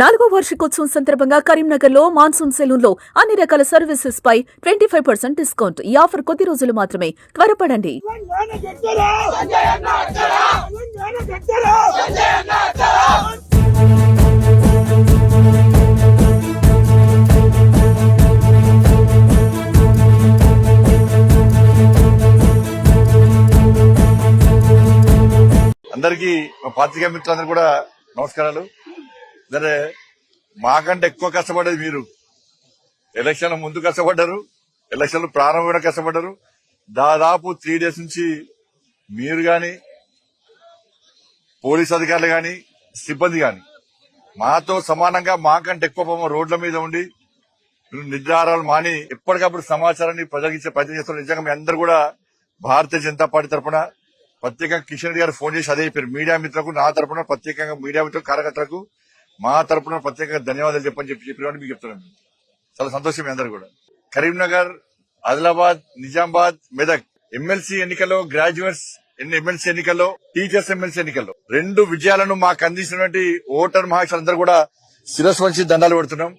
4వ వార్షికోత్సవం సందర్భంగా కరీంనగర్ లో మాన్సూన్ సెలూన్ లో అన్ని రకాల సర్వీసెస్ పై 25% డిస్కౌంట్. ఈ ఆఫర్ కొద్ది రోజులు మాత్రమే. త్వరపడండి. అందరికీ పాత్రికా మిత్రులందరూ కూడా నమస్కారాలు. సరే, మాకంటే ఎక్కువ కష్టపడేది మీరు. ఎలక్షన్ ముందు కష్టపడ్డారు, ఎలక్షన్ ప్రారంభమైన కష్టపడ్డారు. దాదాపు 3 days నుంచి మీరు గాని, పోలీస్ అధికారులు గాని, సిబ్బంది గాని మాతో సమానంగా మాకంటే ఎక్కువ రోడ్ల మీద ఉండి నిర్ధారాలు మాని ఎప్పటికప్పుడు సమాచారాన్ని ప్రజలకు ఇచ్చే ప్రయత్నం చేస్తున్నారు. నిజంగా మీ అందరూ కూడా భారతీయ జనతా పార్టీ తరఫున ప్రత్యేకంగా కిషన్ రెడ్డి గారు ఫోన్ చేసి అదే చెప్పారు. మీడియా మిత్రులకు నా తరఫున ప్రత్యేకంగా, మీడియా మిత్రులకు, కార్యకర్తలకు మా తరఫున ప్రత్యేకంగా ధన్యవాదాలు చెప్పి మీకు చెప్తున్నాను. చాలా సంతోషం మీ అందరూ కూడా. కరీంనగర్, ఆదిలాబాద్, నిజామాబాద్, మెదక్ ఎమ్మెల్సీ ఎన్నికల్లో, గ్రాడ్యుయేట్స్ ఎమ్మెల్సీ ఎన్నికల్లో, టీచర్స్ ఎమ్మెల్సీ ఎన్నికల్లో 2 విజయాలను మాకు అందించినటువంటి ఓటర్ మహాశయులందరూ కూడా శిరస్సు వంచి దండాలు పెడుతున్నాం.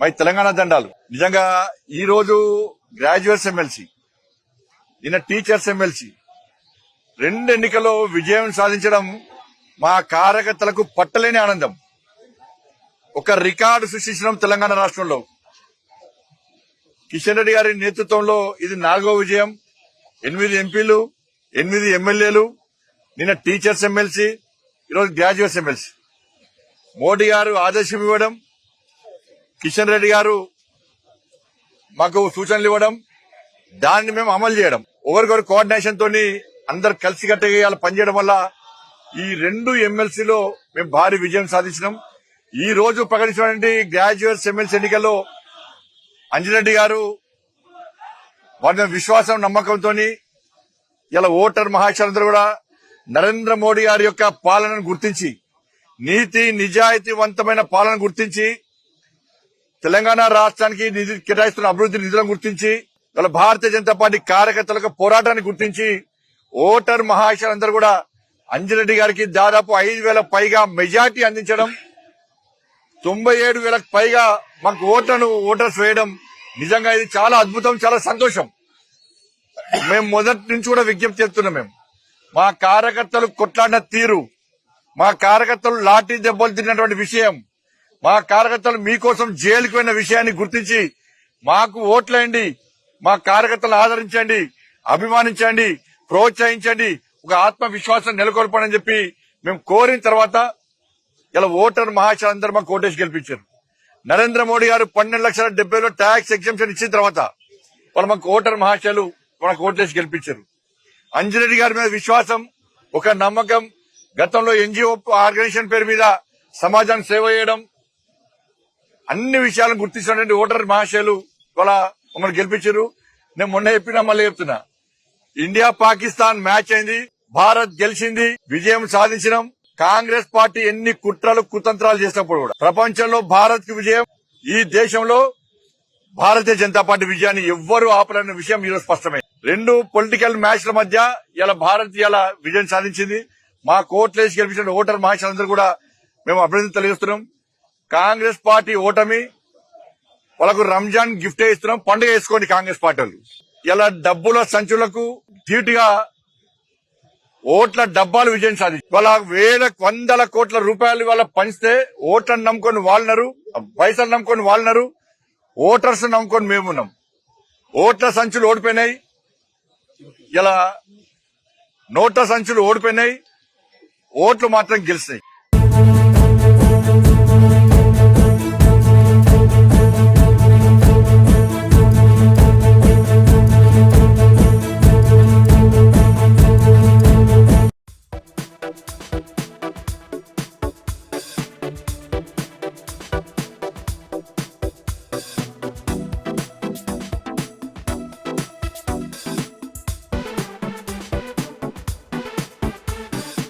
మా తెలంగాణ దండాలు. నిజంగా ఈ రోజు గ్రాడ్యుయేట్స్ ఎమ్మెల్సీ, నిన్న టీచర్స్ ఎమ్మెల్సీ 2 ఎన్నికల్లో విజయం సాధించడం మా కార్యకర్తలకు పట్టలేని ఆనందం. ఒక రికార్డు సృష్టించడం తెలంగాణ రాష్ట్రంలో. కిషన్ రెడ్డి గారి నేతృత్వంలో ఇది 4వ విజయం. 8 ఎంపీలు, 8 ఎమ్మెల్యేలు, నిన్న టీచర్స్ ఎమ్మెల్సీ, ఈరోజు గ్రాడ్యుయేట్స్ ఎమ్మెల్సీ. మోడీ గారు ఆదేశం ఇవ్వడం, కిషన్ రెడ్డి గారు మాకు సూచనలు ఇవ్వడం, దాన్ని మేము అమలు చేయడం, ఒకరికొకరు కోఆర్డినేషన్ తోని అందరు కలిసికట్టుగా పనిచేయడం వల్ల ఈ 2 ఎమ్మెల్సీలో మేము భారీ విజయం సాధించినాం. ఈ రోజు ప్రకటించినటువంటి గ్రాడ్యుయేట్స్ ఎమ్మెల్సీ ఎన్నికల్లో అంజిరెడ్డి గారు వారి విశ్వాసం, నమ్మకంతో ఇలా ఓటర్ మహాశయులందరూ కూడా నరేంద్ర మోడీ గారి యొక్క పాలనను గుర్తించి, నీతి నిజాయితీవంతమైన పాలన గుర్తించి, తెలంగాణ రాష్ట్రానికి నిధి కేటాయిస్తున్న అభివృద్ధి నిధులను గుర్తించి, ఇలా భారతీయ జనతా పార్టీ కార్యకర్తలకు పోరాటాన్ని గుర్తించి ఓటర్ మహాశయులందరూ కూడా అంజిరెడ్డి గారికి దాదాపు 5,000 పైగా మెజార్టీ అందించడం, 97,000 పైగా మాకు ఓటర్స్ వేయడం నిజంగా ఇది చాలా అద్భుతం, చాలా సంతోషం. మేము మొదటి నుంచి కూడా విజ్ఞప్తి చేస్తున్నాం. మేము మా కార్యకర్తలు కొట్లాడిన తీరు, మా కార్యకర్తలు లాఠీ దెబ్బలు తిన్నటువంటి విషయం, మా కార్యకర్తలు మీకోసం జైలుకు పోయిన విషయాన్ని గుర్తించి మాకు ఓట్లేయండి, మా కార్యకర్తలు ఆదరించండి, అభిమానించండి, ప్రోత్సహించండి, ఒక ఆత్మవిశ్వాసం నెలకొల్పని చెప్పి మేము కోరిన తర్వాత ఇలా ఓటర్ మహాశయులందరూ మాకు ఓటేసి గెలిపించారు. నరేంద్ర మోడీ గారు 12,70,000 ట్యాక్స్ ఎగ్జంప్షన్ ఇచ్చిన తర్వాత వాళ్ళు మాకు ఓటర్ మహాశయులు మనకు ఓటేసి గెలిపించారు. అంజిరెడ్డి గారి మీద విశ్వాసం, ఒక నమ్మకం, గతంలో ఎన్జిఓ ఆర్గనైజేషన్ పేరు మీద సమాజానికి సేవ చేయడం, అన్ని విషయాలను గుర్తించినటువంటి ఓటర్ మహాశయులు వాళ్ళ మమ్మల్ని గెలిపించారు. నేను మొన్న చెప్పినా, మళ్ళీ చెప్తున్నా, ఇండియా పాకిస్తాన్ మ్యాచ్ అయింది, భారత్ గెలిచింది, విజయం సాధించినాం. కాంగ్రెస్ పార్టీ ఎన్ని కుట్రలు కుతంత్రాలు చేసినప్పుడు కూడా ప్రపంచంలో భారత్ కి విజయం, ఈ దేశంలో భారతీయ జనతా పార్టీ విజయాన్ని ఎవ్వరూ ఆపలేని విషయం ఈరోజు స్పష్టమైంది. 2 పొలిటికల్ మ్యాచ్ల మధ్య ఇలా భారత్ ఇలా విజయం సాధించింది. మా కోట్లేసి గెలిపించిన ఓటర్ మహాశయులందరూ కూడా మేము అభినందన తెలియజేస్తున్నాం. కాంగ్రెస్ పార్టీ ఓటమి, వాళ్ళకు రంజాన్ గిఫ్ట్ ఇస్తున్నాం, పండుగ వేసుకోండి కాంగ్రెస్ పార్టీ వాళ్ళు. ఇలా డబ్బుల సంచులకు ధీటుగా ఓట్ల డబ్బాలు విజయం సాధించి వాళ్ళ 1,000 కోట్ల రూపాయలు వాళ్ళ పంచితే ఓట్లను నమ్ముకొని వాళ్ళన్నారు, పైసలు నమ్ముకొని వాళ్ళన్నారు, ఓటర్స్ నమ్ముకొని మేమున్నాం. ఓట్ల సంచులు ఓడిపోయినాయి, ఇలా నోట్ల సంచులు ఓడిపోయినాయి, ఓట్లు మాత్రం గెలిచినాయి.